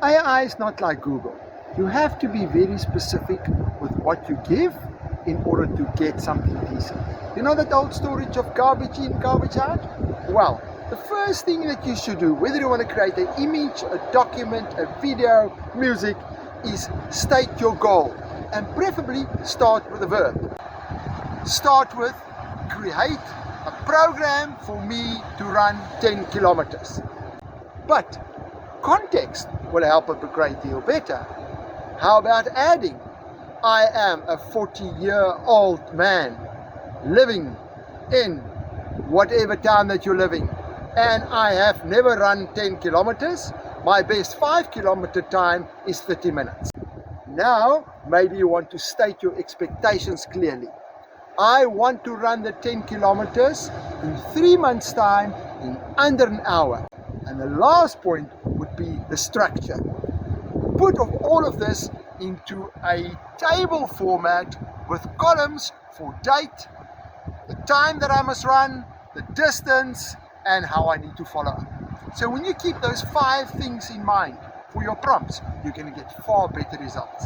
AI is not like Google. You have to be very specific with what you give in order to get something decent. You know that old storage of garbage in, garbage out? Well, the first thing that you should do, whether you want to create an image, a document, a video, music, is state your goal and preferably start with a verb. Start with create a program for me to run 10 kilometers. But context will help it a great deal better. How about adding, I am a 40-year-old man living in whatever town that you're living, and I have never run 10 kilometers. My best 5-kilometer time is 30 minutes. Now, maybe you want to state your expectations clearly. I want to run the 10 kilometers in 3 months' time in under an hour. And the last point would be the structure. Put all of this into a table format with columns for date, the time that I must run, the distance, and how I need to follow up. So when you keep those 5 things in mind for your prompts, you're going to get far better results.